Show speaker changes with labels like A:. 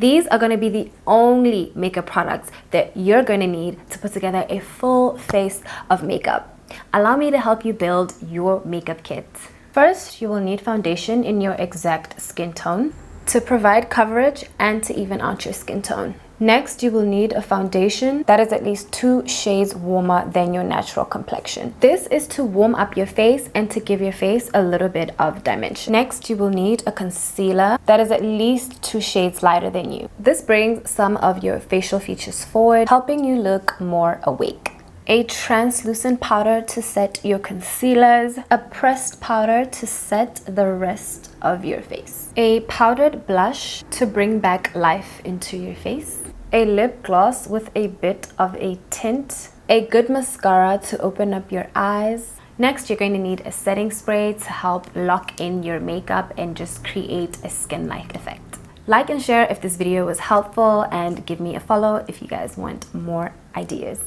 A: These are going to be the only makeup products that you're going to need to put together a full face of makeup. Allow me to help you build your makeup kit. First, you will need foundation in your exact skin tone to provide coverage and to even out your skin tone. Next, you will need a foundation that is at least 2 shades warmer than your natural complexion. This is to warm up your face and to give your face a little bit of dimension. Next, you will need a concealer that is at least 2 shades lighter than you. This brings some of your facial features forward, helping you look more awake. A translucent powder to set your concealers, a pressed powder to set the rest of your face, a powdered blush to bring back life into your face, a lip gloss with a bit of a tint, a good mascara to open up your eyes. Next, you're going to need a setting spray to help lock in your makeup and just create a skin-like effect. Like and share if this video was helpful, and give me a follow if you guys want more ideas.